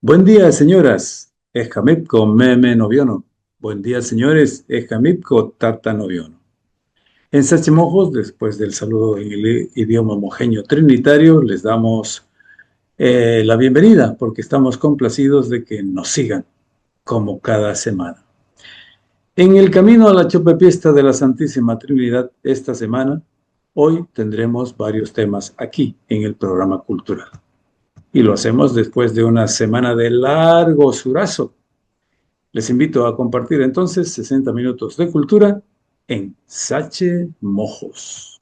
Buen día, señoras. Escamipco meme noviono. Buen día, señores. Escamipco tata noviono. En Sachimojos, después del saludo en el idioma mojeño trinitario, les damos la bienvenida porque estamos complacidos de que nos sigan como cada semana. En el camino a la Chopepiesta de la Santísima Trinidad esta semana, hoy tendremos varios temas aquí en el programa cultural. Y lo hacemos después de una semana de largo surazo. Les invito a compartir entonces 60 minutos de cultura en Sache Mojos.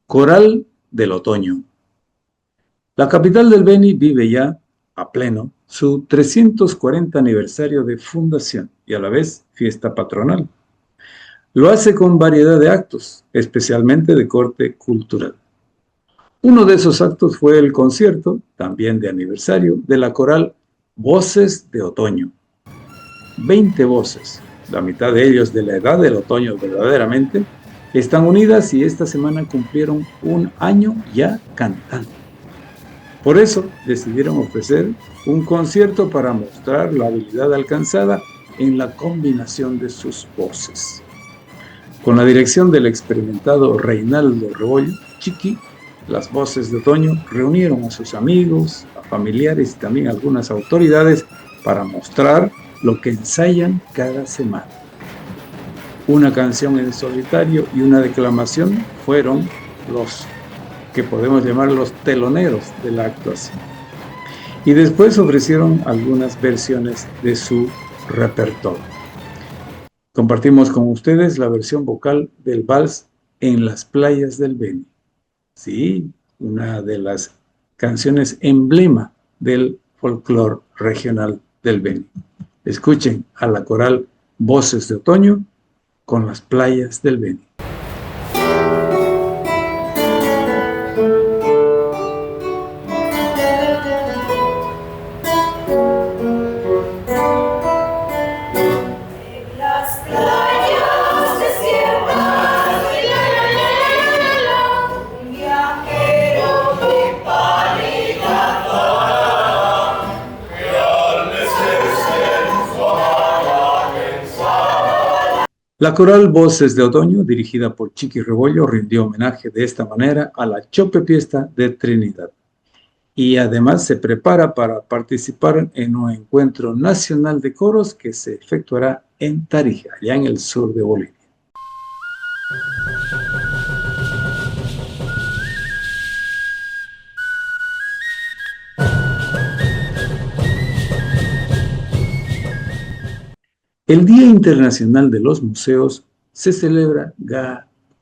Coral del Otoño. La capital del Beni vive ya, a pleno, su 340 aniversario de fundación y a la vez fiesta patronal. Lo hace con variedad de actos, especialmente de corte cultural. Uno de esos actos fue el concierto, también de aniversario, de la coral Voces de Otoño. 20 voces, la mitad de ellos de la edad del otoño verdaderamente, están unidas y esta semana cumplieron un año ya cantando. Por eso decidieron ofrecer un concierto para mostrar la habilidad alcanzada en la combinación de sus voces. Con la dirección del experimentado Reinaldo Rebollo, Chiqui, las voces de otoño reunieron a sus amigos, a familiares y también a algunas autoridades para mostrar lo que ensayan cada semana. Una canción en solitario y una declamación fueron los que podemos llamar los teloneros de la actuación. Y después ofrecieron algunas versiones de su repertorio. Compartimos con ustedes la versión vocal del vals En las playas del Beni. Sí, una de las canciones emblema del folclore regional del Beni. Escuchen a la coral Voces de Otoño con las playas del Beni. La coral Voces de Otoño, dirigida por Chiqui Rebollo, rindió homenaje de esta manera a la Chopepiesta de Trinidad. Y además se prepara para participar en un encuentro nacional de coros que se efectuará en Tarija, allá en el sur de Bolivia. El Día Internacional de los Museos se celebra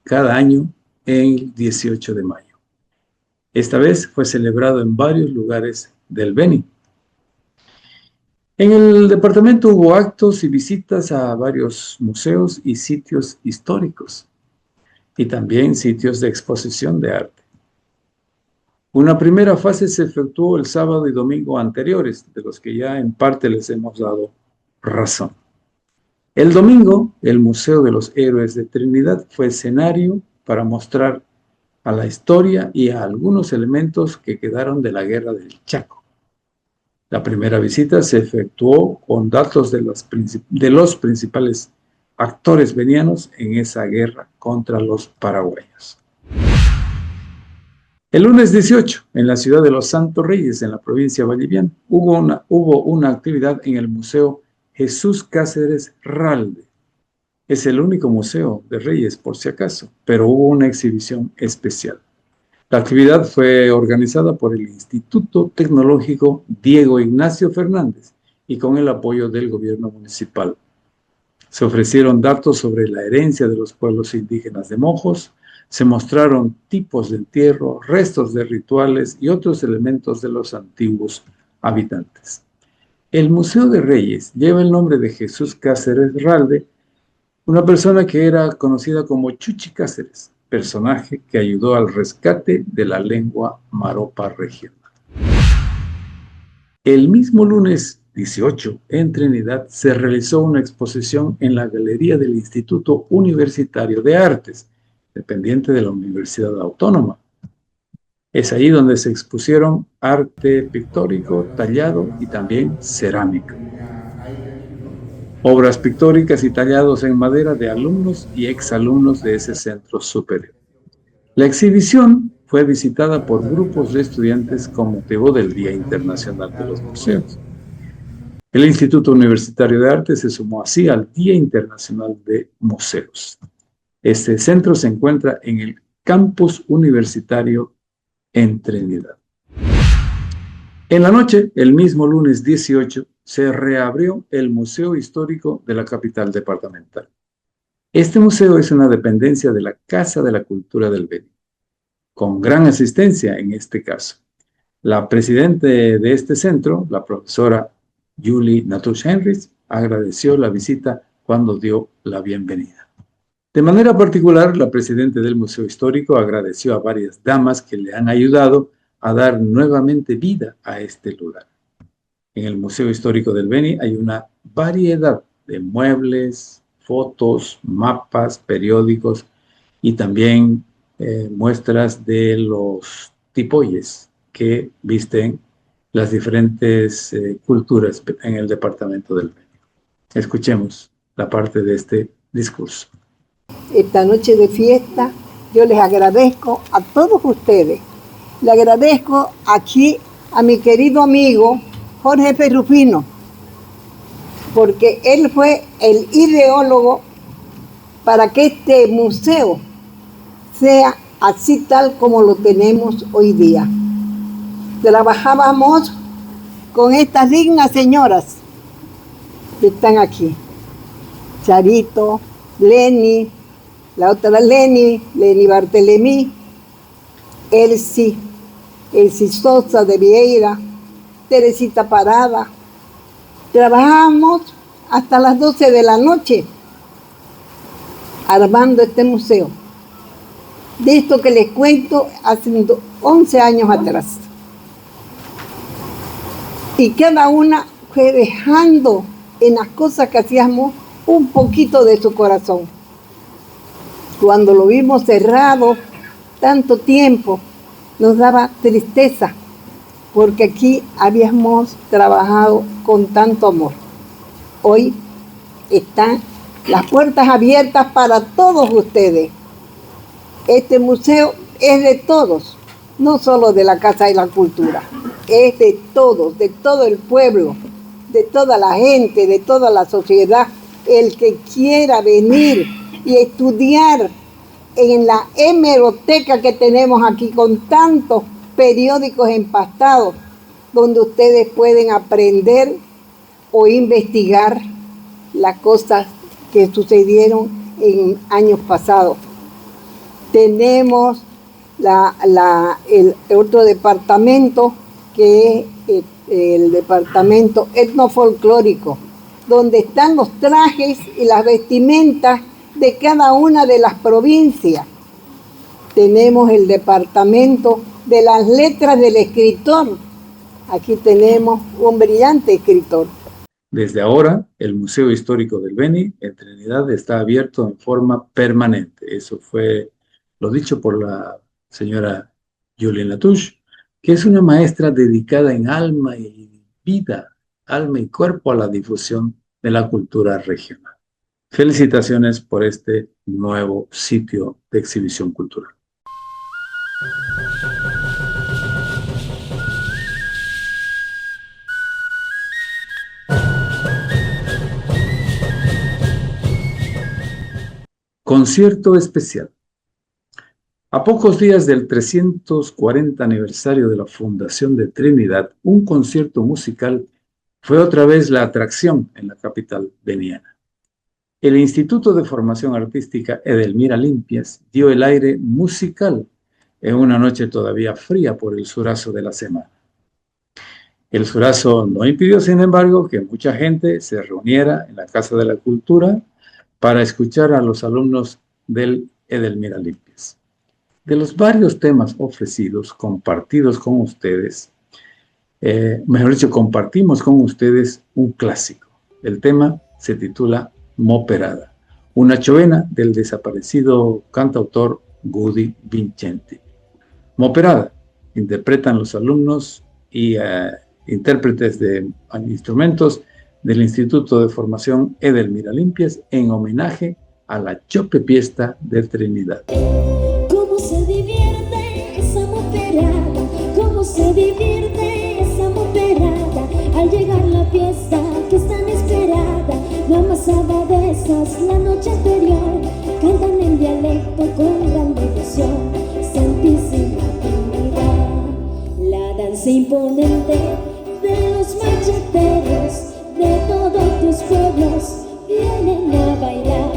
cada año el 18 de mayo. Esta vez fue celebrado en varios lugares del Beni. En el departamento hubo actos y visitas a varios museos y sitios históricos, y también sitios de exposición de arte. Una primera fase se efectuó el sábado y domingo anteriores, de los que ya en parte les hemos dado razón. El domingo, el Museo de los Héroes de Trinidad fue escenario para mostrar a la historia y a algunos elementos que quedaron de la Guerra del Chaco. La primera visita se efectuó con datos de los principales actores benianos en esa guerra contra los paraguayos. El lunes 18, en la ciudad de Los Santos Reyes, en la provincia boliviana, hubo una actividad en el Museo Jesús Cáceres Ralde. Es el único museo de Reyes, por si acaso, pero hubo una exhibición especial. La actividad fue organizada por el Instituto Tecnológico Diego Ignacio Fernández y con el apoyo del gobierno municipal. Se ofrecieron datos sobre la herencia de los pueblos indígenas de Mojos, Se mostraron tipos de entierro, restos de rituales y otros elementos de los antiguos habitantes. El Museo de Reyes lleva el nombre de Jesús Cáceres Ralde, una persona que era conocida como Chuchi Cáceres, personaje que ayudó al rescate de la lengua maropa regional. El mismo lunes 18, en Trinidad, se realizó una exposición en la Galería del Instituto Universitario de Artes, dependiente de la Universidad Autónoma. Es ahí donde se expusieron arte pictórico, tallado y también cerámica. Obras pictóricas y tallados en madera de alumnos y exalumnos de ese centro superior. La exhibición fue visitada por grupos de estudiantes con motivo del Día Internacional de los Museos. El Instituto Universitario de Arte se sumó así al Día Internacional de Museos. Este centro se encuentra en el Campus Universitario en Trinidad. En la noche, el mismo lunes 18, se reabrió el Museo Histórico de la capital departamental. Este museo es una dependencia de la Casa de la Cultura del Beni, con gran asistencia en este caso. La presidenta de este centro, la profesora Julie Natusch-Henrys, agradeció la visita cuando dio la bienvenida. De manera particular, la presidenta del Museo Histórico agradeció a varias damas que le han ayudado a dar nuevamente vida a este lugar. En el Museo Histórico del Beni hay una variedad de muebles, fotos, mapas, periódicos y también muestras de los tipoyes que visten las diferentes culturas en el departamento del Beni. Escuchemos la parte de este discurso. Esta noche de fiesta, yo les agradezco a todos ustedes. Le agradezco aquí a mi querido amigo Jorge Ferrufino, porque él fue el ideólogo para que este museo sea así tal como lo tenemos hoy día. Trabajábamos con estas dignas señoras que están aquí. Charito, Lenny, la otra Lenny Bartelemí, Elsie Sosa de Vieira, Teresita Parada. Trabajamos hasta las 12 de la noche armando este museo. De esto que les cuento hace 11 años atrás. Y cada una fue dejando en las cosas que hacíamos un poquito de su corazón. Cuando lo vimos cerrado tanto tiempo, nos daba tristeza, porque aquí habíamos trabajado con tanto amor. Hoy están las puertas abiertas para todos ustedes. Este museo es de todos, no solo de la Casa de la Cultura, es de todos, de todo el pueblo, de toda la gente, de toda la sociedad. El que quiera venir y estudiar en la hemeroteca que tenemos aquí con tantos periódicos empastados, donde ustedes pueden aprender o investigar las cosas que sucedieron en años pasados. Tenemos el otro departamento, que es el departamento etnofolclórico, donde están los trajes y las vestimentas de cada una de las provincias. Tenemos el departamento de las letras del escritor. Aquí tenemos un brillante escritor. Desde ahora, el Museo Histórico del Beni en Trinidad está abierto en forma permanente. Eso fue lo dicho por la señora Julie Natusch, que es una maestra dedicada en alma y vida, alma y cuerpo a la difusión de la cultura regional. Felicitaciones por este nuevo sitio de exhibición cultural. Concierto especial. A pocos días del 340 aniversario de la fundación de Trinidad, un concierto musical fue otra vez la atracción en la capital beniana. El Instituto de Formación Artística Edelmira Limpias dio el aire musical en una noche todavía fría por el surazo de la semana. El surazo no impidió, sin embargo, que mucha gente se reuniera en la Casa de la Cultura para escuchar a los alumnos del Edelmira Limpias. De los varios temas ofrecidos, compartidos con ustedes, mejor dicho, compartimos con ustedes un clásico. El tema se titula Moperada, una chovena del desaparecido cantautor Gudi Vincenti. Moperada, interpretan los alumnos y intérpretes de instrumentos del Instituto de Formación Edelmira Limpias en homenaje a la Chope Fiesta de Trinidad. ¿Cómo se divierte esa moperada? ¿Cómo se divierte esa moperada? Al llegar la fiesta que es tan esperada, no amasaba de esas la noche anterior. Cantan en dialecto con gran devoción, Santísima Trinidad. La danza imponente de los macheteros de todos tus pueblos vienen a bailar.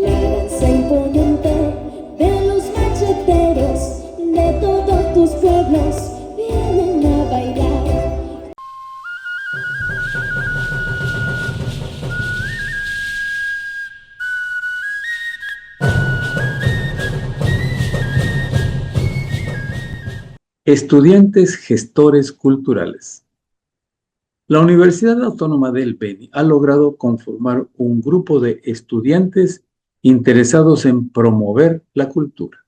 La danza imponente de los macheteros de todos tus pueblos vienen a bailar. Estudiantes gestores culturales. La Universidad Autónoma del Beni ha logrado conformar un grupo de estudiantes interesados en promover la cultura.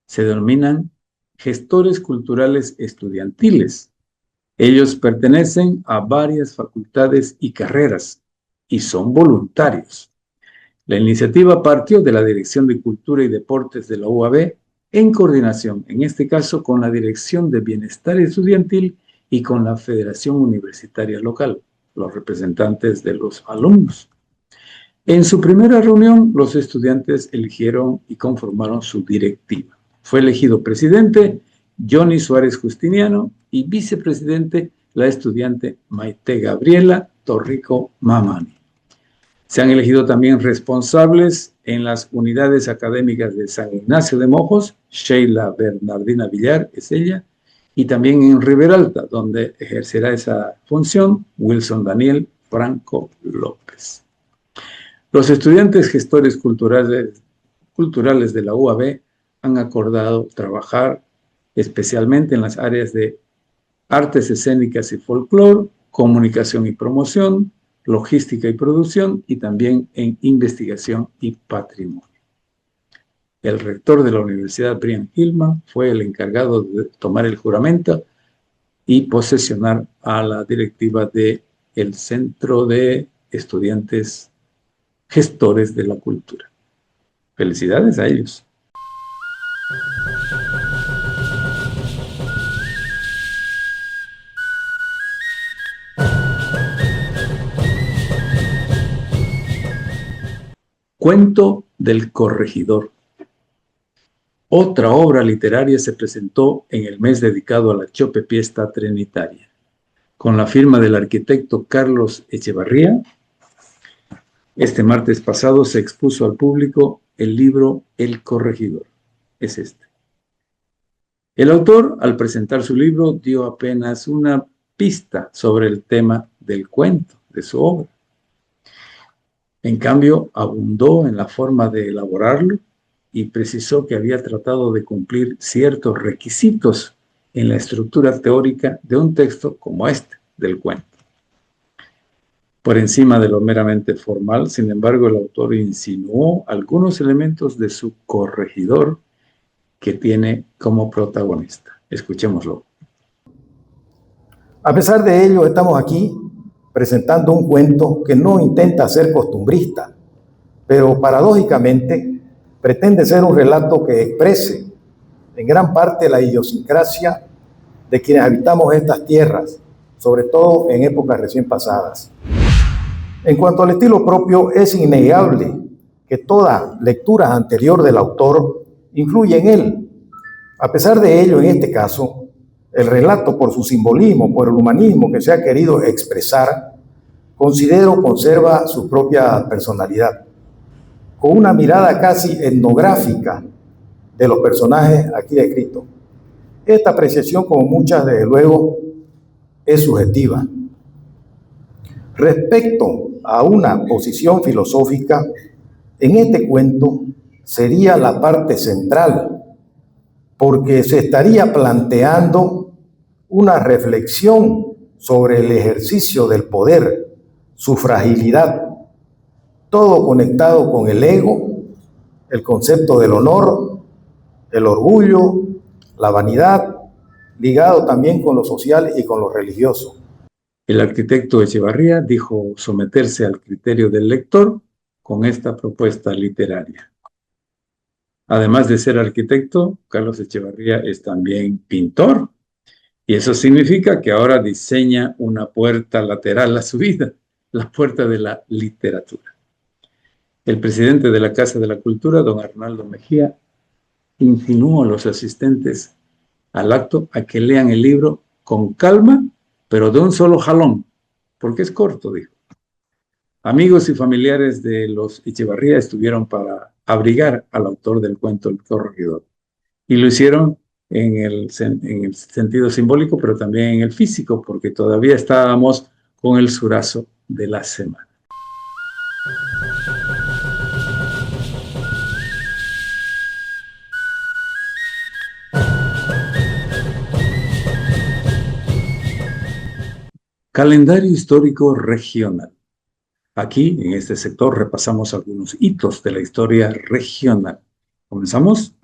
Se denominan gestores culturales estudiantiles. Ellos pertenecen a varias facultades y carreras y son voluntarios. La iniciativa partió de la Dirección de Cultura y Deportes de la UAB en coordinación, en este caso, con la Dirección de Bienestar Estudiantil y con la Federación Universitaria Local, los representantes de los alumnos. En su primera reunión, los estudiantes eligieron y conformaron su directiva. Fue elegido presidente Johnny Suárez Justiniano y vicepresidente la estudiante Maite Gabriela Torrico Mamani. Se han elegido también responsables en las unidades académicas de San Ignacio de Mojos, Sheila Bernardina Villar es ella, y también en Riberalta, donde ejercerá esa función Wilson Daniel Franco López. Los estudiantes gestores culturales de la UAB han acordado trabajar especialmente en las áreas de artes escénicas y folclore, comunicación y promoción, logística y producción, y también en investigación y patrimonio. El rector de la Universidad, Brian Hillman, fue el encargado de tomar el juramento y posesionar a la directiva del Centro de Estudiantes Gestores de la Cultura. Felicidades a ellos. Cuento del Corregidor. Otra obra literaria se presentó en el mes dedicado a la Chope Fiesta Trinitaria. Con la firma del arquitecto Carlos Echevarría, este martes pasado se expuso al público el libro El Corregidor. Es este. El autor, al presentar su libro, dio apenas una pista sobre el tema del cuento, de su obra. En cambio, abundó en la forma de elaborarlo y precisó que había tratado de cumplir ciertos requisitos en la estructura teórica de un texto como este, del cuento. Por encima de lo meramente formal, sin embargo, el autor insinuó algunos elementos de su corregidor que tiene como protagonista. Escuchémoslo. A pesar de ello, estamos aquí presentando un cuento que no intenta ser costumbrista, pero paradójicamente pretende ser un relato que exprese en gran parte la idiosincrasia de quienes habitamos estas tierras, sobre todo en épocas recién pasadas. En cuanto al estilo propio, es innegable que toda lectura anterior del autor influye en él. A pesar de ello, en este caso, el relato, por su simbolismo, por el humanismo que se ha querido expresar, considero conserva su propia personalidad, con una mirada casi etnográfica de los personajes aquí descritos. Esta apreciación, como muchas, desde luego, es subjetiva. Respecto a una posición filosófica, en este cuento sería la parte central, porque se estaría planteando una reflexión sobre el ejercicio del poder, su fragilidad, todo conectado con el ego, el concepto del honor, el orgullo, la vanidad, ligado también con lo social y con lo religioso. El arquitecto Echevarría dijo someterse al criterio del lector con esta propuesta literaria. Además de ser arquitecto, Carlos Echevarría es también pintor, y eso significa que ahora diseña una puerta lateral a su vida, la puerta de la literatura. El presidente de la Casa de la Cultura, don Arnaldo Mejía, insinuó a los asistentes al acto a que lean el libro con calma, pero de un solo jalón, porque es corto, dijo. Amigos y familiares de los Echevarría estuvieron para abrigar al autor del cuento El Corregidor, y lo hicieron en el sentido simbólico, pero también en el físico, porque todavía estábamos con el surazo de la semana. Calendario histórico regional. Aquí, en este sector, repasamos algunos hitos de la historia regional. ¿Comenzamos?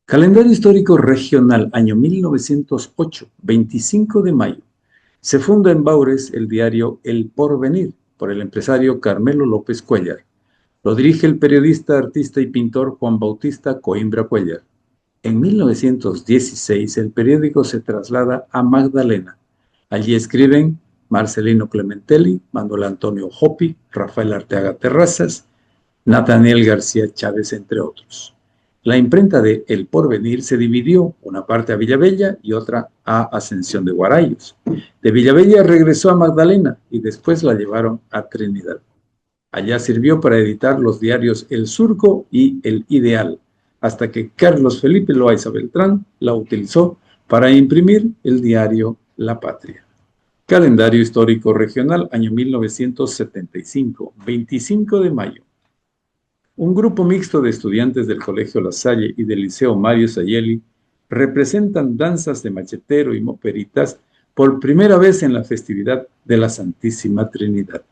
Calendario histórico regional, año 1908, 25 de mayo. Se funda en Baures el diario El Porvenir por el empresario Carmelo López Cuéllar. Lo dirige el periodista, artista y pintor Juan Bautista Coimbra Cuéllar. En 1916 el periódico se traslada a Magdalena. Allí escriben Marcelino Clementelli, Manuel Antonio Hopi, Rafael Arteaga Terrazas, Nathaniel García Chávez, entre otros. La imprenta de El Porvenir se dividió, una parte a Villavella y otra a Ascensión de Guarayos. De Villavella regresó a Magdalena y después la llevaron a Trinidad. Allá sirvió para editar los diarios El Surco y El Ideal, hasta que Carlos Felipe Loaiza Beltrán la utilizó para imprimir el diario La Patria. Calendario histórico regional, año 1975, 25 de mayo. Un grupo mixto de estudiantes del Colegio La Salle y del Liceo Mario Sayeli representan danzas de machetero y moperitas por primera vez en la festividad de la Santísima Trinidad.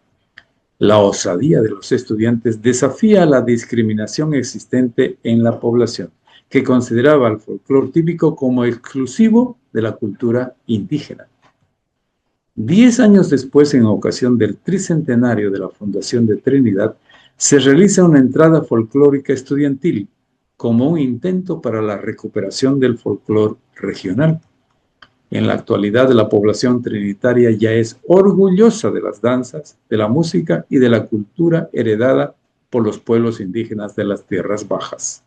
La osadía de los estudiantes desafía la discriminación existente en la población, que consideraba el folclore típico como exclusivo de la cultura indígena. 10 años después, en ocasión del tricentenario de la fundación de Trinidad, se realiza una entrada folclórica estudiantil como un intento para la recuperación del folclore regional. En la actualidad, la población trinitaria ya es orgullosa de las danzas, de la música y de la cultura heredada por los pueblos indígenas de las tierras bajas.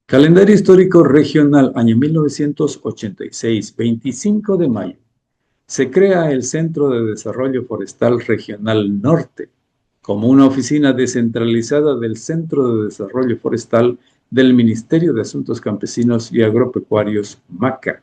Calendario histórico regional, año 1986, 25 de mayo. Se crea el Centro de Desarrollo Forestal Regional Norte, como una oficina descentralizada del Centro de Desarrollo Forestal del Ministerio de Asuntos Campesinos y Agropecuarios, MACA.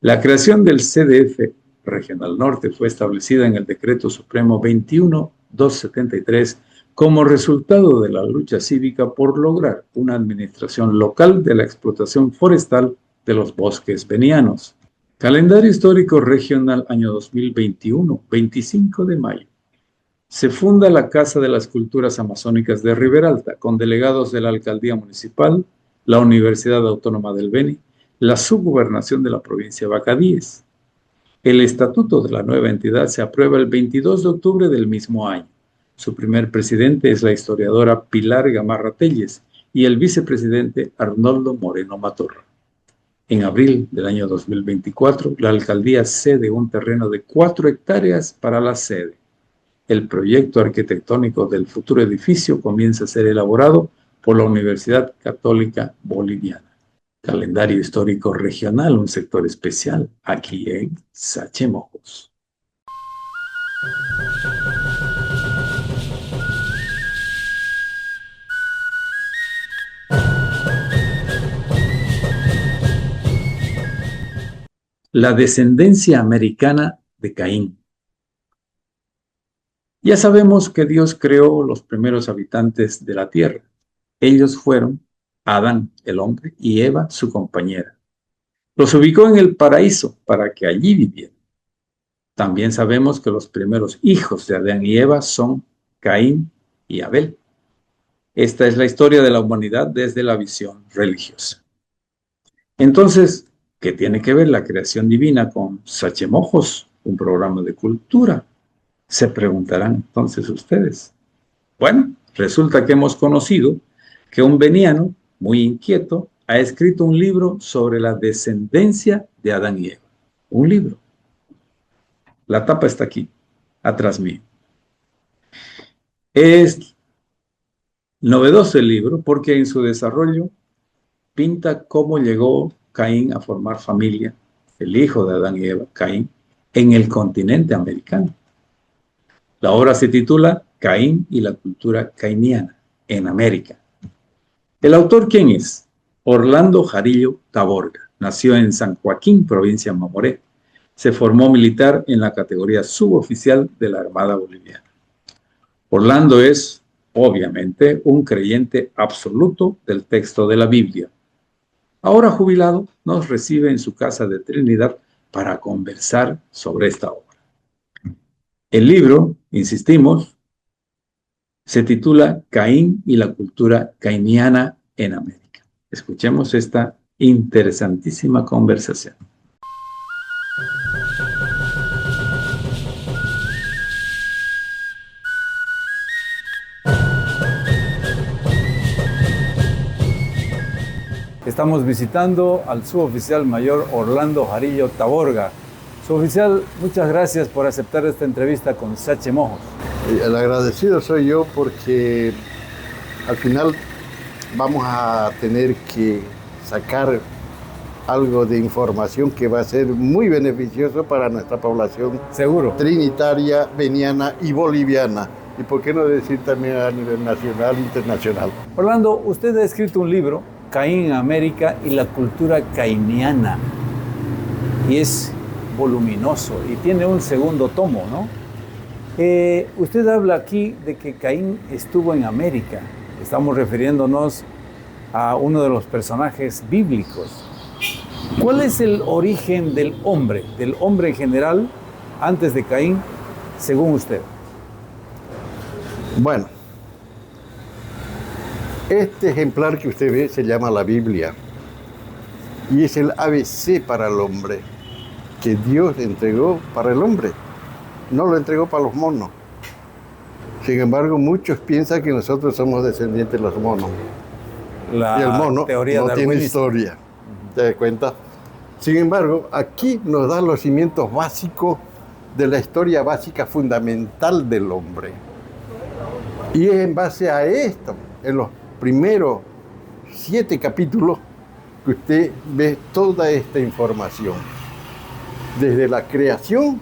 La creación del CDF Regional Norte fue establecida en el Decreto Supremo 21-273 como resultado de la lucha cívica por lograr una administración local de la explotación forestal de los bosques benianos. Calendario histórico regional, año 2021, 25 de mayo. Se funda la Casa de las Culturas Amazónicas de Riberalta, con delegados de la Alcaldía Municipal, la Universidad Autónoma del Beni, la subgobernación de la provincia de Bacadíes. El estatuto de la nueva entidad se aprueba el 22 de octubre del mismo año. Su primer presidente es la historiadora Pilar Gamarra Telles y el vicepresidente Arnoldo Moreno Matorra. En abril del año 2024, la alcaldía cede un terreno de 4 hectáreas para la sede. El proyecto arquitectónico del futuro edificio comienza a ser elaborado por la Universidad Católica Boliviana. Calendario histórico regional, un sector especial, aquí en Sachemojos. la descendencia americana de Caín. Ya sabemos que Dios creó los primeros habitantes de la tierra. Ellos fueron Adán, el hombre, y Eva, su compañera. Los ubicó en el paraíso para que allí vivieran. También sabemos que los primeros hijos de Adán y Eva son Caín y Abel. Esta es la historia de la humanidad desde la visión religiosa. Entonces, ¿qué tiene que ver la creación divina con Sachemojos, un programa de cultura? Se preguntarán entonces ustedes. Bueno, resulta que hemos conocido que un veniano muy inquieto ha escrito un libro sobre la descendencia de Adán y Eva. Un libro. La tapa está aquí, atrás mío. Es novedoso el libro porque en su desarrollo pinta cómo llegó Caín a formar familia, el hijo de Adán y Eva, Caín, en el continente americano. La obra se titula Caín y la cultura cainiana en América. ¿El autor quién es? Orlando Jarillo Taborga. Nació en San Joaquín, provincia de Mamoré. Se formó militar en la categoría suboficial de la Armada Boliviana. Orlando es, obviamente, un creyente absoluto del texto de la Biblia. Ahora jubilado, nos recibe en su casa de Trinidad para conversar sobre esta obra. El libro, insistimos, se titula Caín y la cultura cainiana en América. Escuchemos esta interesantísima conversación. Estamos visitando al suboficial mayor Orlando Jarillo Taborga. Suboficial, muchas gracias por aceptar esta entrevista con Sachemojos. El agradecido soy yo porque al final vamos a tener que sacar algo de información que va a ser muy beneficioso para nuestra población. Seguro. Trinitaria, veniana y boliviana. Y por qué no decir también a nivel nacional, internacional. Orlando, usted ha escrito un libro, Caín en América y la cultura cainiana. Y es voluminoso y tiene un segundo tomo, ¿no? Usted habla aquí de que Caín estuvo en América. Estamos refiriéndonos a uno de los personajes bíblicos. ¿Cuál es el origen del hombre en general, antes de Caín, según usted? Bueno, este ejemplar que usted ve se llama la Biblia y es el ABC para el hombre que Dios entregó para el hombre, no lo entregó para los monos. Sin embargo, muchos piensan que nosotros somos descendientes de los monos. Y el mono no tiene historia, ¿te das cuenta? Sin embargo, aquí nos da los cimientos básicos de la historia básica fundamental del hombre. Y es en base a esto, en los primeros 7 capítulos, que usted ve toda esta información. Desde la creación,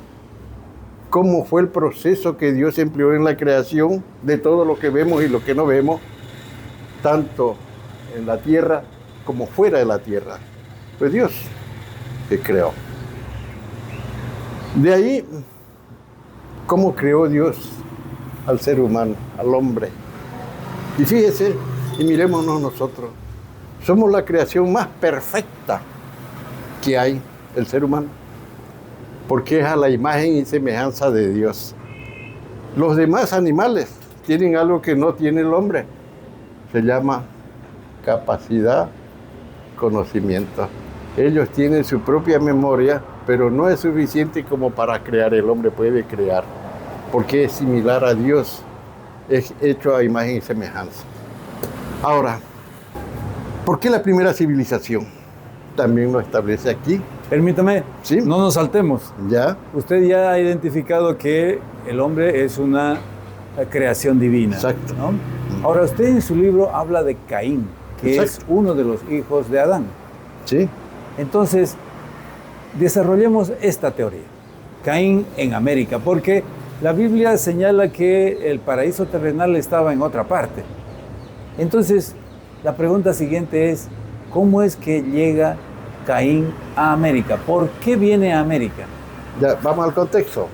cómo fue el proceso que Dios empleó en la creación de todo lo que vemos y lo que no vemos, tanto en la tierra como fuera de la tierra. Pues Dios que creó. De ahí, cómo creó Dios al ser humano, al hombre. Y fíjese, y mirémonos nosotros, somos la creación más perfecta que hay, el ser humano, porque es a la imagen y semejanza de Dios. Los demás animales tienen algo que no tiene el hombre, se llama capacidad, conocimiento. Ellos tienen su propia memoria, pero no es suficiente como para crear. El hombre puede crear, porque es similar a Dios, es hecho a imagen y semejanza. Ahora, ¿por qué la primera civilización? También lo establece aquí. Permítame, ¿Sí? No nos saltemos. ¿Ya? Usted ya ha identificado que el hombre es una creación divina. Exacto. ¿No? Ahora, usted en su libro habla de Caín, que Exacto. es uno de los hijos de Adán. Sí. Entonces, desarrollemos esta teoría. Caín en América, porque la Biblia señala que el paraíso terrenal estaba en otra parte. Entonces, la pregunta siguiente es, ¿cómo es que llega Caín a América? ¿Por qué viene a América? Ya, vamos al contexto.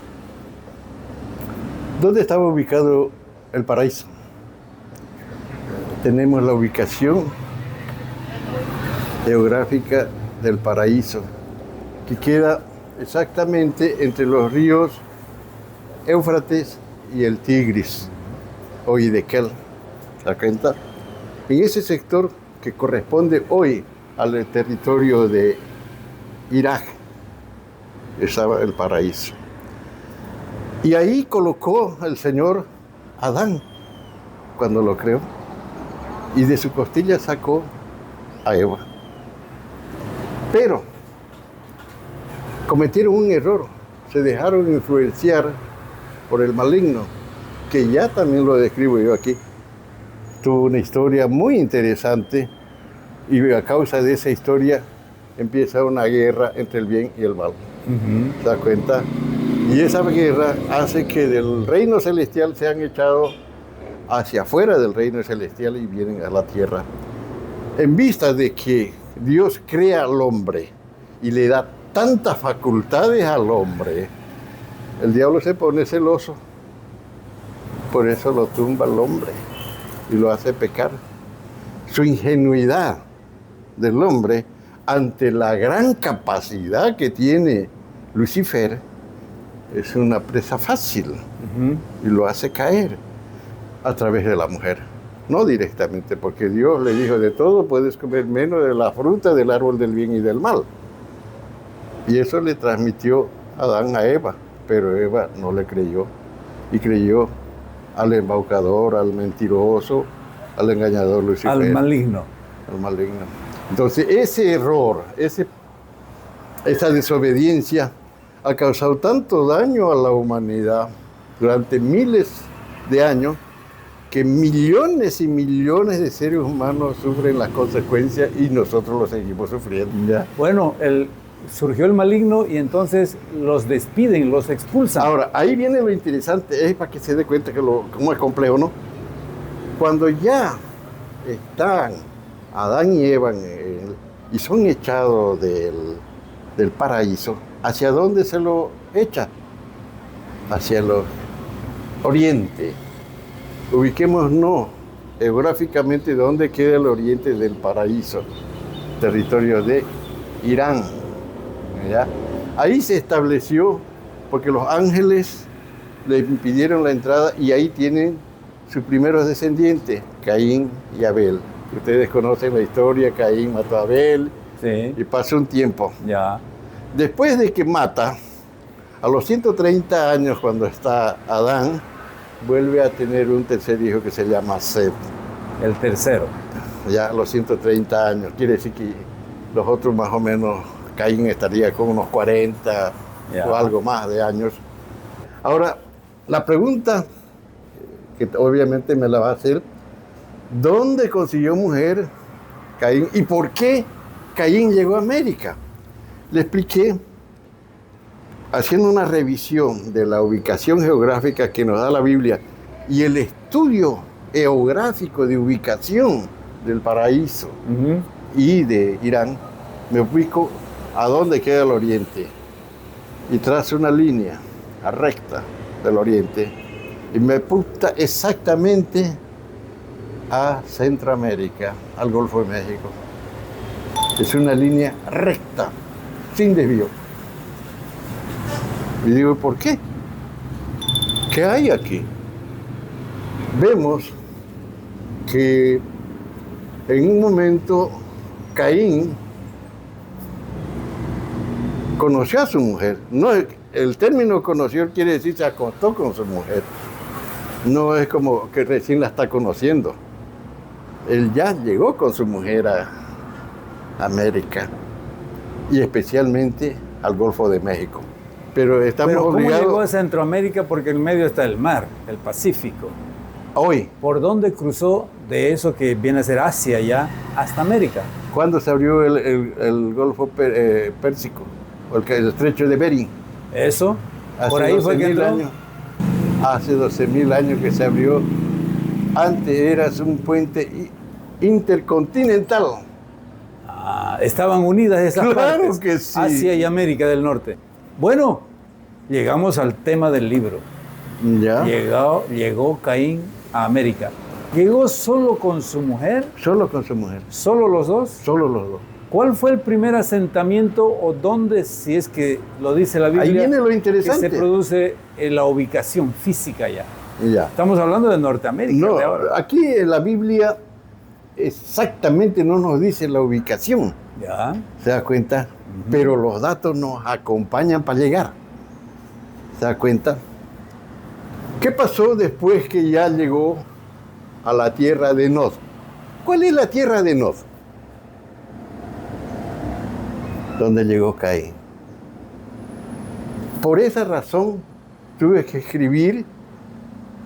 ¿Dónde estaba ubicado el paraíso? Tenemos la ubicación geográfica del paraíso, que queda exactamente entre los ríos Éufrates y el Tigris, o Hiddekel, ¿se da cuenta? En ese sector que corresponde hoy al territorio de Irak, estaba el paraíso. Y ahí colocó el Señor Adán, cuando lo creó, y de su costilla sacó a Eva. Pero cometieron un error, se dejaron influenciar por el maligno, que ya también lo describo yo aquí. Tuvo una historia muy interesante y a causa de esa historia empieza una guerra entre el bien y el mal. ¿Se da cuenta? Y esa guerra hace que del reino celestial sean echados hacia afuera del reino celestial y vienen a la tierra. En vista de que Dios crea al hombre y le da tantas facultades al hombre, el diablo se pone celoso. Por eso lo tumba al hombre y lo hace pecar. Su ingenuidad del hombre ante la gran capacidad que tiene Lucifer es una presa fácil y lo hace caer a través de la mujer. No directamente, porque Dios le dijo: de todo puedes comer menos de la fruta del árbol del bien y del mal. Y eso le transmitió Adán a Eva, pero Eva no le creyó y creyó al embaucador, al mentiroso, al engañador Lucifer. Al maligno. Al maligno. Entonces ese error, esa desobediencia ha causado tanto daño a la humanidad durante miles de años que millones y millones de seres humanos sufren las consecuencias y nosotros lo seguimos sufriendo. ¿Ya? Bueno, surgió el maligno y entonces los despiden, los expulsan. Ahora, ahí viene lo interesante, es para que se dé cuenta que cómo es complejo, ¿no? Cuando ya están Adán y Eva y son echados del paraíso, ¿hacia dónde se lo echa? Hacia el oriente. Ubiquémonos geográficamente dónde queda el oriente del paraíso, territorio de Irán. ¿Ya? Ahí se estableció, porque los ángeles le impidieron la entrada y ahí tienen sus primeros descendientes, Caín y Abel. Ustedes conocen la historia, Caín mató a Abel, sí. Y pasó un tiempo. Ya. Después de que mata, a los 130 años cuando está Adán, vuelve a tener un tercer hijo que se llama Set. El tercero. Ya a los 130 años, quiere decir que los otros más o menos, Caín estaría con unos 40 o algo más de años. Ahora, la pregunta que obviamente me la va a hacer: ¿dónde consiguió mujer Caín y por qué Caín llegó a América? Le expliqué, haciendo una revisión de la ubicación geográfica que nos da la Biblia y el estudio geográfico de ubicación del paraíso y de Irán, me ubico a dónde queda el oriente y trazo una línea recta del oriente y me apunta exactamente a Centroamérica, al Golfo de México. Es una línea recta, sin desvío. Y digo, ¿por qué? ¿Qué hay aquí? Vemos que en un momento Caín conoció a su mujer. No, el término conoció quiere decir se acostó con su mujer. No es como que recién la está conociendo. Él ya llegó con su mujer a América y especialmente al Golfo de México. Pero estamos obligados... ¿Cómo llegó a Centroamérica? Porque en el medio está el mar, el Pacífico. Hoy. ¿Por dónde cruzó de eso que viene a ser Asia ya hasta América? ¿Cuándo se abrió el Golfo Pérsico? O el Estrecho de Bering. ¿Eso? Hace Por ahí fue que entró. Años. Hace 12.000 años que se abrió. Antes era un puente intercontinental. estaban unidas esas Claro partes, que sí. Asia y América del Norte. Bueno, llegamos al tema del libro. Ya. Llegó Caín a América. ¿Llegó solo con su mujer? Solo con su mujer. ¿Solo los dos? Solo los dos. ¿Cuál fue el primer asentamiento o dónde, si es que lo dice la Biblia, Ahí viene lo que interesante. se produce la ubicación física ya? Ya. Estamos hablando de Norteamérica. No, de ahora. aquí en la Biblia exactamente no nos dice la ubicación, Ya. ¿se da cuenta? Pero los datos nos acompañan para llegar. ¿Se da cuenta? ¿Qué pasó después que ya llegó a la tierra de Nod? ¿Cuál es la tierra de Nod? Donde llegó Caín. Por esa razón tuve que escribir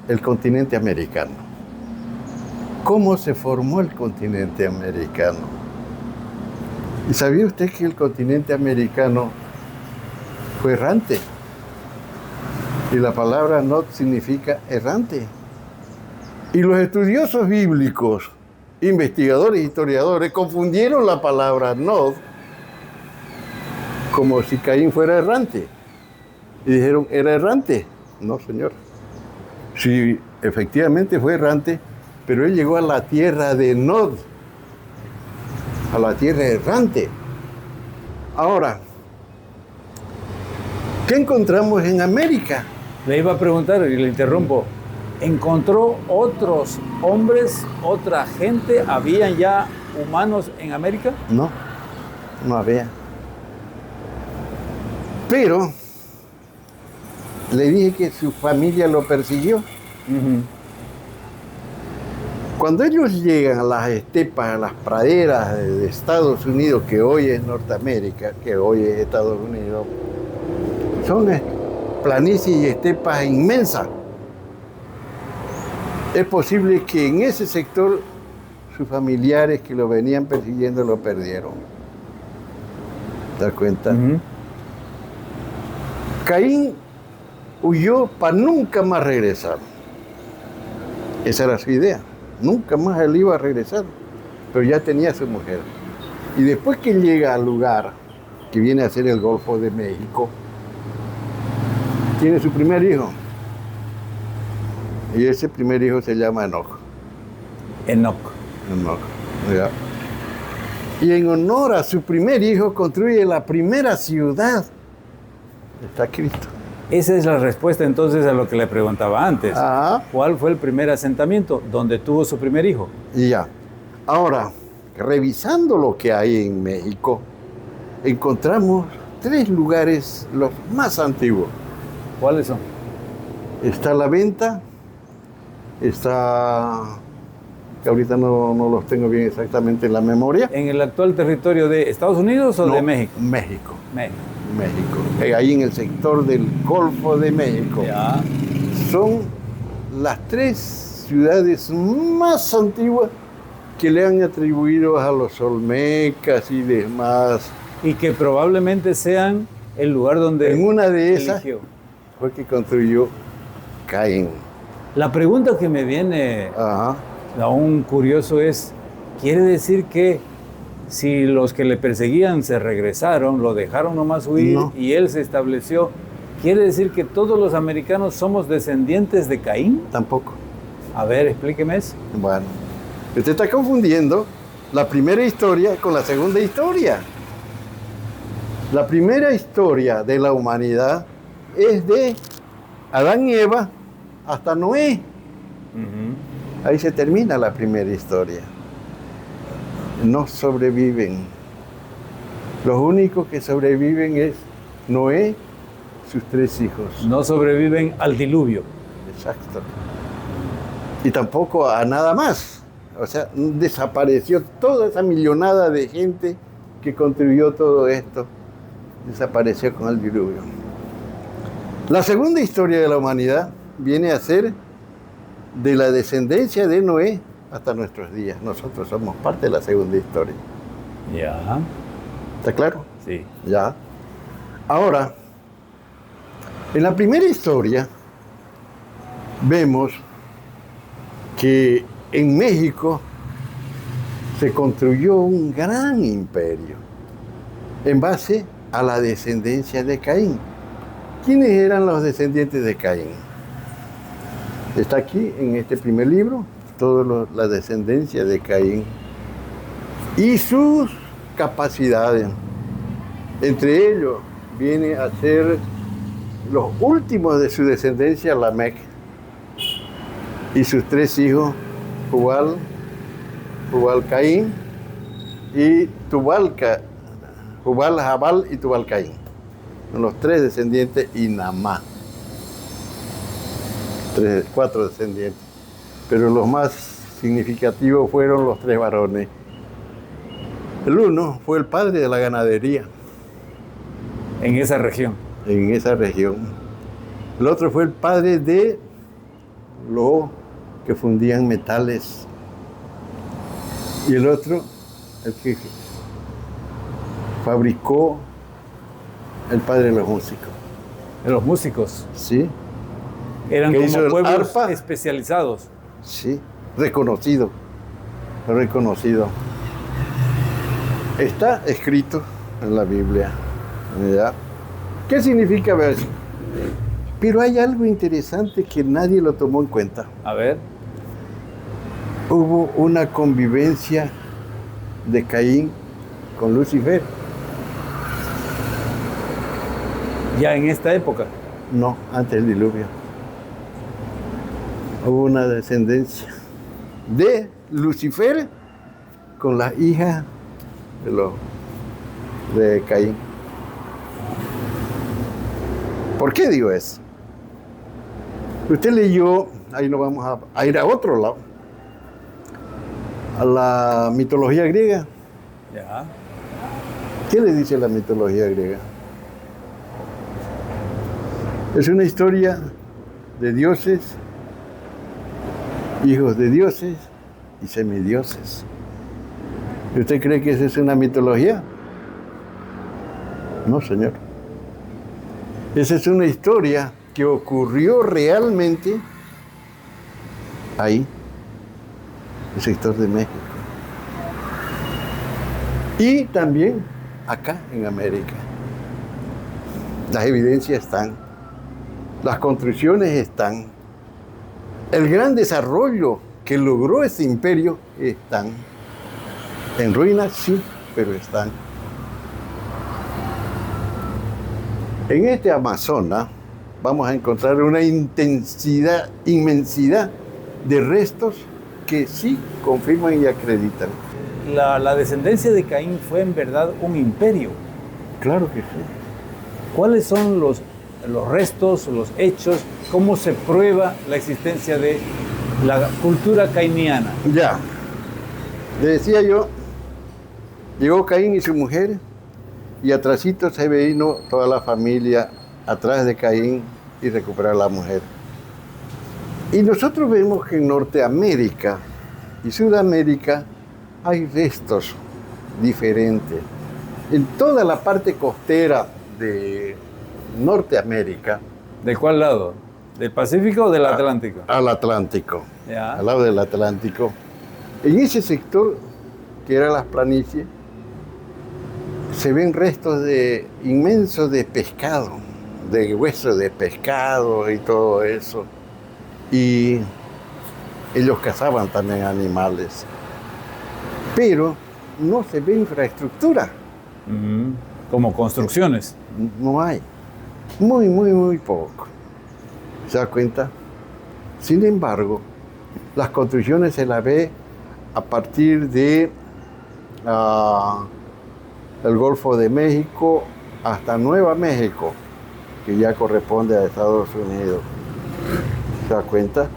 el continente americano. ¿Cómo se formó el continente americano? ¿Y sabía usted que el continente americano fue errante? Y la palabra Nod significa errante. Y los estudiosos bíblicos, investigadores, historiadores, confundieron la palabra Nod como si Caín fuera errante. Y dijeron, ¿era errante? No, señor. Sí, efectivamente fue errante, pero él llegó a la tierra de Nod, a la tierra errante. Ahora, ¿qué encontramos en América? Le iba a preguntar y le interrumpo. ¿Encontró otros hombres, otra gente? ¿Habían ya humanos en América? No, no había. Pero le dije que su familia lo persiguió. Cuando ellos llegan a las estepas, a las praderas de Estados Unidos, que hoy es Norteamérica, que hoy es Estados Unidos, son planicies y estepas inmensas. Es posible que en ese sector sus familiares que lo venían persiguiendo lo perdieron. ¿Te das cuenta? Caín huyó para nunca más regresar. Esa era su idea. Nunca más él iba a regresar. Pero ya tenía a su mujer. Y después que llega al lugar que viene a ser el Golfo de México, tiene su primer hijo. Y ese primer hijo se llama Enoc. Enoc. Enoc, ya. Y en honor a su primer hijo construye la primera ciudad. Está Cristo. Esa es la respuesta entonces a lo que le preguntaba antes. Ajá. ¿Cuál fue el primer asentamiento donde tuvo su primer hijo? Y ya. Ahora, revisando lo que hay en México, encontramos 3 lugares los más antiguos. ¿Cuáles son? Está La Venta, está, que ahorita no los tengo bien exactamente en la memoria. ¿En el actual territorio de Estados Unidos o No, de México? México. México. México. Ahí en el sector del Golfo de México. Ya. Son las 3 ciudades más antiguas que le han atribuido a los olmecas y demás. Y que probablemente sean el lugar donde En una de esas eligió. fue que construyó Caín. La pregunta que me viene Ajá. aún curioso es, ¿quiere decir que si los que le perseguían se regresaron, lo dejaron nomás huir No. y él se estableció, quiere decir que todos los americanos somos descendientes de Caín? Tampoco. A ver, explíqueme eso. Bueno, usted está confundiendo la primera historia con la segunda historia. La primera historia de la humanidad es de Adán y Eva hasta Noé. Ahí se termina la primera historia. No sobreviven. Los únicos que sobreviven es Noé, sus 3 hijos. No sobreviven al diluvio. Exacto. Y tampoco a nada más. O sea, desapareció toda esa millonada de gente que contribuyó todo esto. Desapareció con el diluvio. La segunda historia de la humanidad viene a ser de la descendencia de Noé hasta nuestros días. Nosotros somos parte de la segunda historia. Ya. ¿Está claro? Sí. Ya. Ahora, en la primera historia vemos que en México se construyó un gran imperio. en base a la descendencia de Caín. ¿Quiénes eran los descendientes de Caín? Está aquí en este primer libro, toda la descendencia de Caín y sus capacidades. Entre ellos viene a ser los últimos de su descendencia, Lamec, y sus 3 hijos, Jubal, Caín y Jubal, Jabal y Tubal Caín. Son los 3 descendientes y Namá. 4 descendientes. Pero los más significativos fueron los 3 varones. El uno fue el padre de la ganadería. En esa región. En esa región. El otro fue el padre de los que fundían metales. Y el otro, el que fabricó, el padre de los músicos. De los músicos. Sí, Eran ¿Qué como hizo el pueblos arpa? especializados. sí, reconocido. Está escrito en la Biblia. ¿Ya? ¿Qué significa ver? Pero hay algo interesante que nadie lo tomó en cuenta. A ver. Hubo una convivencia de Caín con Lucifer. Ya en esta época. No, antes del diluvio. Hubo una descendencia de Lucifer con la hija de Caín. ¿Por qué digo eso? Usted leyó, ahí nos vamos a ir a otro lado, a la mitología griega. Ya. ¿Qué le dice la mitología griega? Es una historia de dioses, hijos de dioses y semidioses. ¿Y usted cree que esa es una mitología? No, señor. Esa es una historia que ocurrió realmente ahí, en el sector de México. Y también acá en América. Las evidencias están, las construcciones están, el gran desarrollo que logró ese imperio están. En ruinas, sí, pero están. En este Amazonas vamos a encontrar una inmensidad de restos que sí confirman y acreditan. La descendencia de Caín fue en verdad un imperio. Claro que sí. ¿Cuáles son los restos, los hechos? ¿Cómo se prueba la existencia de la cultura cainiana? Ya. Le decía yo, llegó Caín y su mujer, y atrásito se vino toda la familia atrás de Caín y recuperar a la mujer. Y nosotros vemos que en Norteamérica y Sudamérica hay restos diferentes. En toda la parte costera de Norteamérica. ¿De cuál lado? ¿Del Pacífico o del Atlántico? Al Atlántico. Ya. Al lado del Atlántico. En ese sector, que eran las planicies, se ven restos inmensos de pescado, de huesos de pescado y todo eso. Y ellos cazaban también animales. Pero no se ve infraestructura. Como construcciones. No hay. Muy poco. ¿Se da cuenta? Sin embargo, las construcciones se las ve a partir de el Golfo de México hasta Nueva México, que ya corresponde a Estados Unidos. ¿Se da cuenta?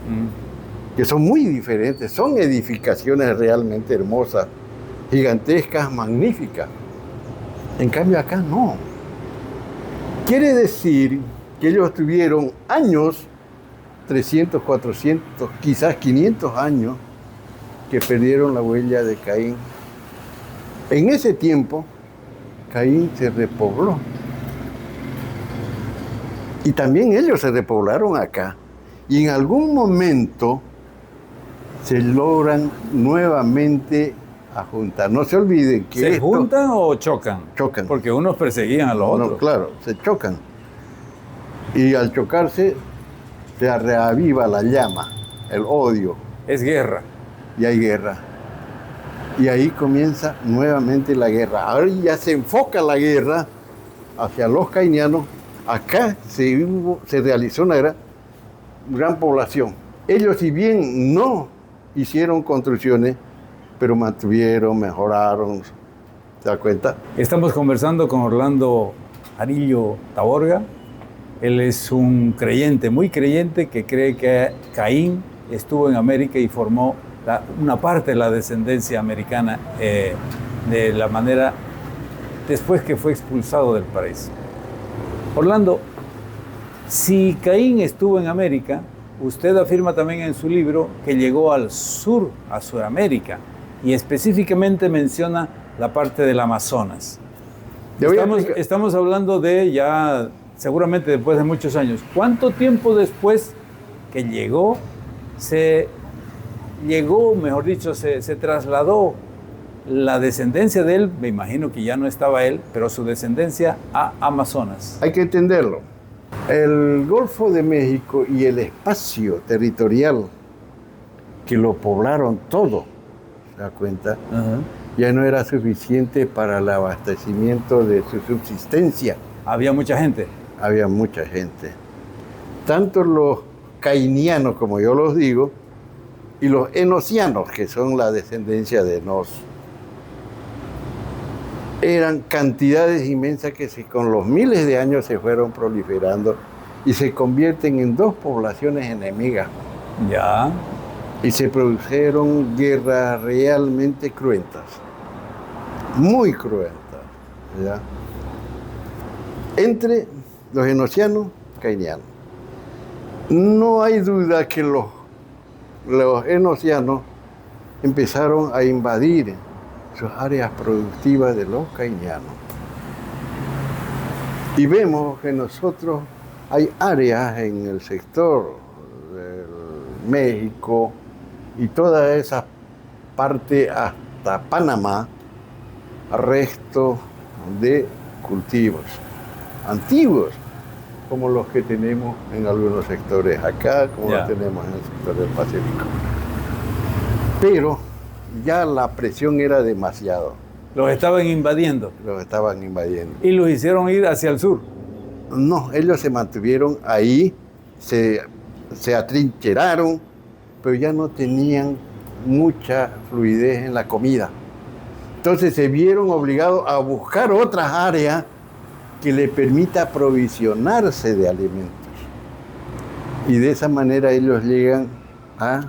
Que son muy diferentes, son edificaciones realmente hermosas, gigantescas, magníficas. En cambio acá no. Quiere decir que ellos tuvieron años, 300, 400, quizás 500 años, que perdieron la huella de Caín. En ese tiempo, Caín se repobló. Y también ellos se repoblaron acá. Y en algún momento se logran nuevamente a juntar. No se olviden que ¿Se juntan o chocan? Chocan. Porque unos perseguían a los otros. No, claro, se chocan. Y al chocarse se reaviva la llama, el odio, Es guerra. y hay guerra. Y ahí comienza nuevamente la guerra. Ahora ya se enfoca la guerra hacia los cainianos. Acá se realizó una gran población. Ellos, si bien no hicieron construcciones, pero mantuvieron, mejoraron. ¿Se da cuenta? Estamos conversando con Orlando Arillo Taborga. Él es un creyente, muy creyente, que cree que Caín estuvo en América y formó una parte de la descendencia americana de la manera después que fue expulsado del paraíso. Orlando, si Caín estuvo en América, usted afirma también en su libro que llegó al sur, a Sudamérica, y específicamente menciona la parte del Amazonas. Estamos hablando de ya, seguramente después de muchos años. ¿Cuánto tiempo después que llegó, se trasladó la descendencia de él? Me imagino que ya no estaba él, pero su descendencia a Amazonas. Hay que entenderlo. El Golfo de México y el espacio territorial que lo poblaron todo, ¿se da cuenta? Ya no era suficiente para el abastecimiento de su subsistencia. Había mucha gente. Había mucha gente. Tanto los cainianos, como yo los digo, y los enocianos, que son la descendencia de Enos, eran cantidades inmensas que con los miles de años se fueron proliferando y se convierten en dos poblaciones enemigas. Ya. Y se produjeron guerras realmente cruentas, muy cruentas, ¿ya? Entre los enocianos y cainianos. No hay duda que los enocianos empezaron a invadir sus áreas productivas de los cainianos. Y vemos que nosotros hay áreas en el sector de México y toda esa parte hasta Panamá, restos de cultivos antiguos, como los que tenemos en algunos sectores acá, como los tenemos en el sector del Pacífico. Pero ya la presión era demasiado. Los estaban invadiendo. Los estaban invadiendo. Y los hicieron ir hacia el sur. No, ellos se mantuvieron ahí, se atrincheraron, pero ya no tenían mucha fluidez en la comida. Entonces se vieron obligados a buscar otras áreas que le permita aprovisionarse de alimentos. Y de esa manera ellos llegan a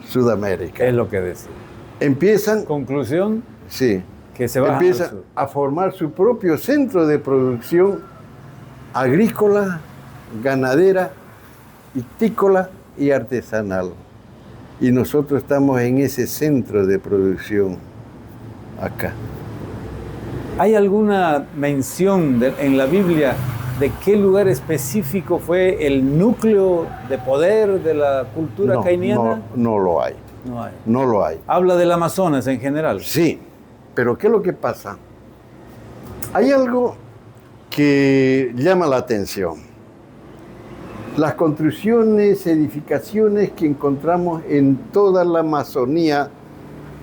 Sudamérica. Es lo que decía. Empiezan... Conclusión. Sí. Que se van empiezan a formar su propio centro de producción agrícola, ganadera, vitícola y artesanal. Y nosotros estamos en ese centro de producción acá. ¿Hay alguna mención en la Biblia de qué lugar específico fue el núcleo de poder de la cultura cainiana? No lo hay. No hay. No lo hay. ¿Habla del Amazonas en general? Sí, pero ¿qué es lo que pasa? Hay algo que llama la atención. Las construcciones, edificaciones que encontramos en toda la Amazonía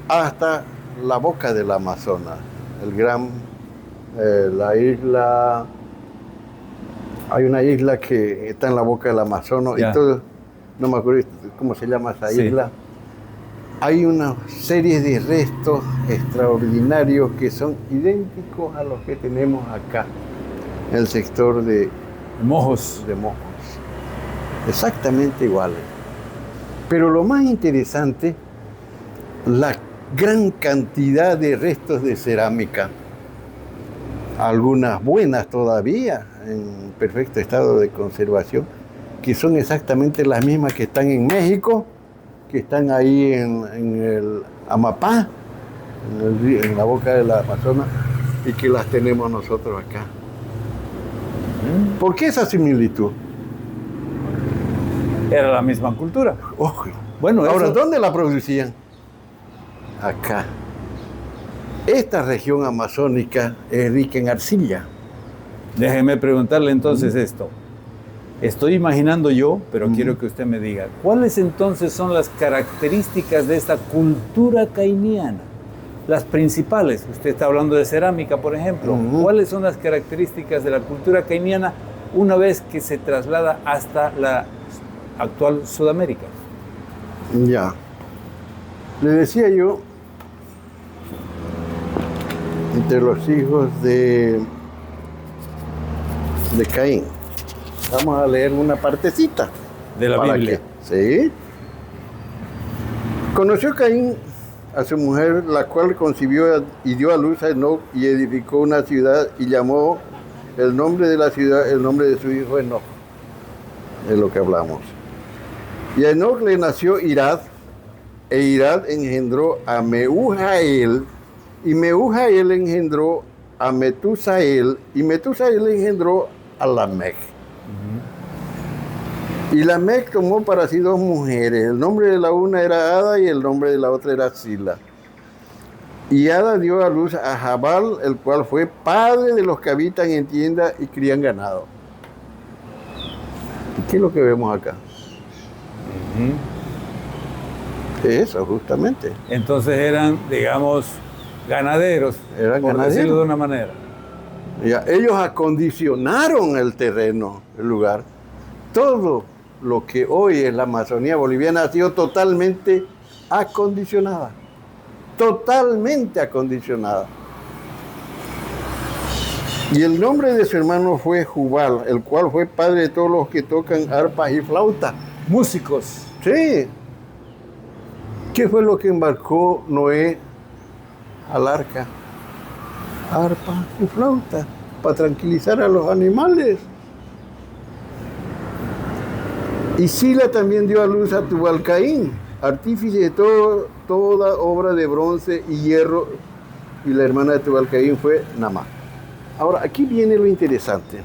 hasta la boca del Amazonas, la isla, hay una isla que está en la boca del Amazonas y todo, no me acuerdo cómo se llama esa isla. Hay una serie de restos extraordinarios que son idénticos a los que tenemos acá, en el sector de Mojos. Exactamente iguales. Pero lo más interesante, la gran cantidad de restos de cerámica, algunas buenas todavía, en perfecto estado de conservación, que son exactamente las mismas que están en México, que están ahí en el Amapá, en la boca del Amazonas, y que las tenemos nosotros acá. ¿Por qué esa similitud? Era la misma cultura. Ojo. Bueno, ahora, eso... ¿dónde la producían? Acá. esta región amazónica es rica en arcilla. Déjeme preguntarle entonces esto. Estoy imaginando yo, pero quiero que usted me diga, ¿cuáles entonces son las características de esta cultura cainiana? Las principales. Usted está hablando de cerámica, por ejemplo. ¿Cuáles son las características de la cultura cainiana una vez que se traslada hasta la actual Sudamérica? Ya. Le decía yo, entre los hijos de Caín. Vamos a leer una partecita. De la Biblia. Sí. Conoció Caín a su mujer, la cual concibió y dio a luz a Enoc y edificó una ciudad y llamó el nombre de la ciudad, el nombre de su hijo Enoc. Es lo que hablamos. Y a Enoc le nació Irad, e Irad engendró a Mehujael, y Mehujael engendró a Metusael, y Metusael engendró a Lamec. Y Lamec tomó para sí 2 mujeres. El nombre de la una era Ada y el nombre de la otra era Sila. Y Ada dio a luz a Jabal, el cual fue padre de los que habitan en tiendas y crían ganado. ¿Y qué es lo que vemos acá? Eso, justamente. Entonces eran, digamos, ganaderos, Eran por ganaderos. decirlo de una manera. Ya, ellos acondicionaron el terreno, el lugar. Todo lo que hoy es la Amazonía boliviana ha sido totalmente acondicionada. Totalmente acondicionada. Y el nombre de su hermano fue Jubal, el cual fue padre de todos los que tocan arpa y flauta. Músicos. Sí. ¿Qué fue lo que embarcó Noé al arca? Arpa y flauta, para tranquilizar a los animales. Y Sila también dio a luz a Tubal-Caín, artífice de toda obra de bronce y hierro, y la hermana de Tubal-Caín fue Namá. Ahora, aquí viene lo interesante.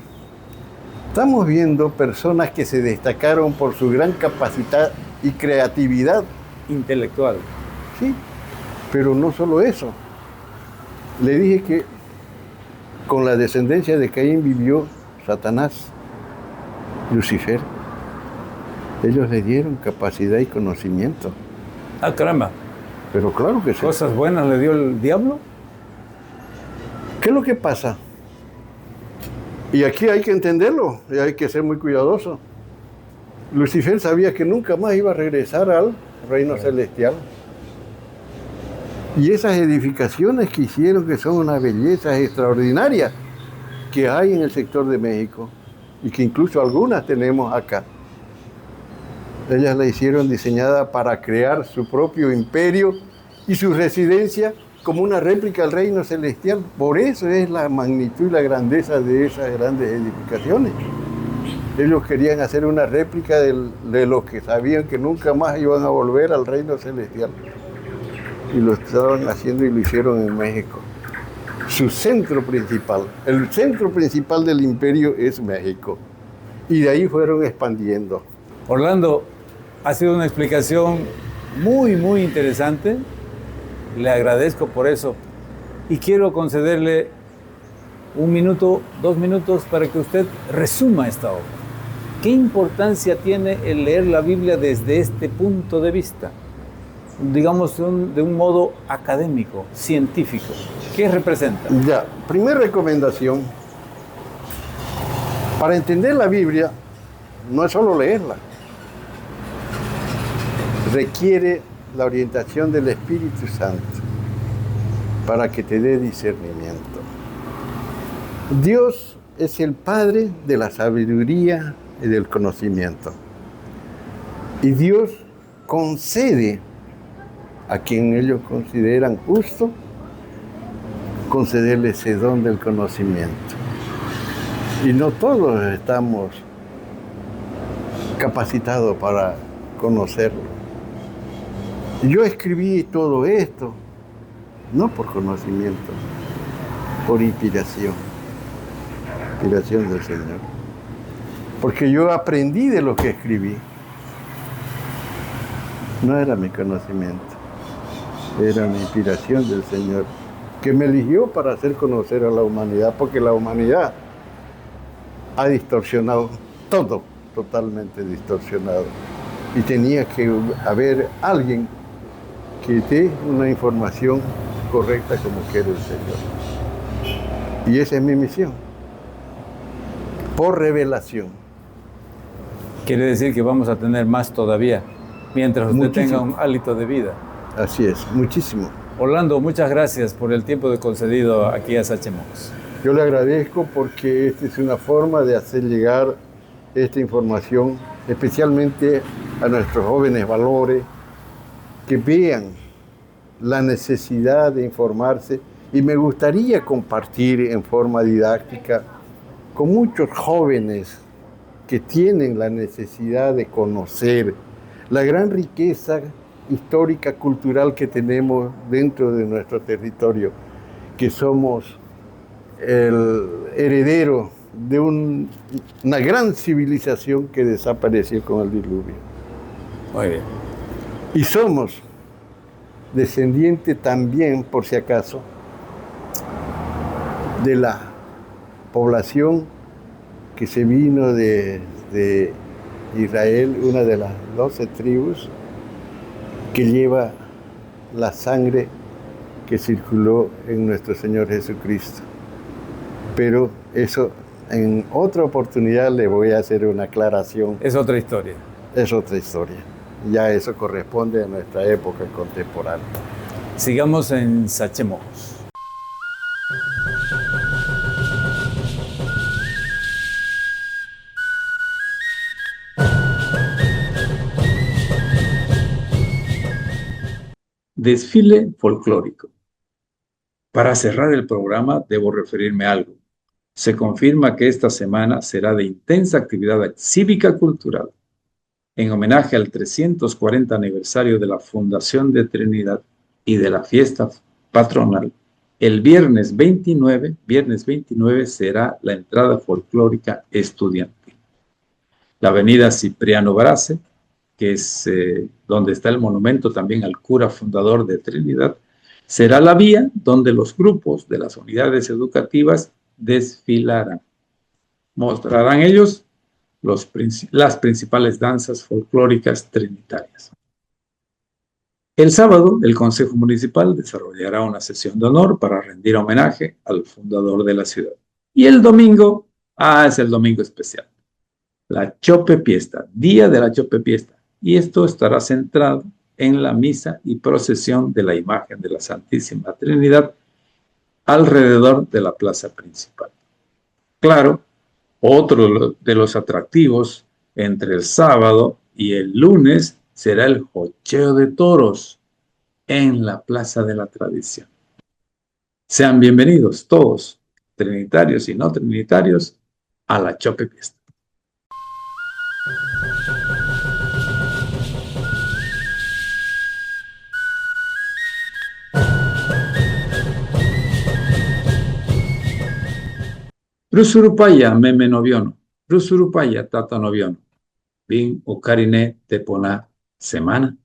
Estamos viendo personas que se destacaron por su gran capacidad y creatividad. Intelectual. Sí, pero no solo eso. Le dije que con la descendencia de Caín vivió Satanás, Lucifer. Ellos le dieron capacidad y conocimiento. Ah, caramba. Pero claro que sí. ¿Cosas buenas le dio el diablo? ¿Qué es lo que pasa? Y aquí hay que entenderlo, y hay que ser muy cuidadoso. Lucifer sabía que nunca más iba a regresar al reino celestial. Y esas edificaciones que hicieron, que son una belleza extraordinaria, que hay en el sector de México, y que incluso algunas tenemos acá. Ellas la hicieron diseñada para crear su propio imperio y su residencia como una réplica al reino celestial. Por eso es la magnitud y la grandeza de esas grandes edificaciones. Ellos querían hacer una réplica de los que sabían que nunca más iban a volver al reino celestial. Y lo estaban haciendo y lo hicieron en México. Su centro principal, el centro principal del imperio es México. Y de ahí fueron expandiendo. Orlando, ha sido una explicación muy, muy interesante. Le agradezco por eso. Y quiero concederle 1 minuto, 2 minutos para que usted resuma esta obra. ¿Qué importancia tiene el leer la Biblia desde este punto de vista? Digamos, de un modo académico, científico. ¿Qué representa? Ya, primera recomendación. Para entender la Biblia, no es solo leerla. Requiere la orientación del Espíritu Santo para que te dé discernimiento. Dios es el Padre de la sabiduría y del conocimiento. Y Dios concede a quien ellos consideran justo, concederle ese don del conocimiento. Y no todos estamos capacitados para conocerlo. Yo escribí todo esto, no por conocimiento, por inspiración del Señor. Porque yo aprendí de lo que escribí. No era mi conocimiento, era una inspiración del Señor que me eligió para hacer conocer a la humanidad, porque la humanidad ha distorsionado todo, totalmente distorsionado. Y tenía que haber alguien que dé una información correcta como quiere el Señor. Y esa es mi misión, por revelación. Quiere decir que vamos a tener más todavía, mientras usted Muchísimo. tenga un hálito de vida. Así es, muchísimo. Orlando, muchas gracias por el tiempo concedido aquí a Sachemox. Yo le agradezco porque esta es una forma de hacer llegar esta información, especialmente a nuestros jóvenes valores, que vean la necesidad de informarse, y me gustaría compartir en forma didáctica con muchos jóvenes que tienen la necesidad de conocer la gran riqueza histórica, cultural que tenemos dentro de nuestro territorio, que somos el heredero de una gran civilización que desapareció con el diluvio. Muy bien. Y somos descendientes también, por si acaso, de la población que se vino de Israel, una de las 12 tribus, que lleva la sangre que circuló en nuestro Señor Jesucristo. Pero eso, en otra oportunidad le voy a hacer una aclaración. Es otra historia. Es otra historia. Ya eso corresponde a nuestra época contemporánea. Sigamos en Sachemox. Desfile folclórico. Para cerrar el programa, debo referirme a algo. Se confirma que esta semana será de intensa actividad cívica-cultural en homenaje al 340 aniversario de la Fundación de Trinidad y de la fiesta patronal. El viernes 29 será la entrada folclórica estudiantil. La avenida Cipriano Brase, que es donde está el monumento también al cura fundador de Trinidad, será la vía donde los grupos de las unidades educativas desfilarán. Mostrarán ellos las principales danzas folclóricas trinitarias. El sábado, el Consejo Municipal desarrollará una sesión de honor para rendir homenaje al fundador de la ciudad. Y el domingo, es el domingo especial, la Chopepiesta, Día de la Chopepiesta. Y esto estará centrado en la misa y procesión de la imagen de la Santísima Trinidad alrededor de la plaza principal. Claro, otro de los atractivos entre el sábado y el lunes será el jocheo de toros en la Plaza de la Tradición. Sean bienvenidos todos, trinitarios y no trinitarios, a la Chopepiesta. Rusurupaya meme noviono, Rusurupaya tata noviono, bin ukarine tepona semana.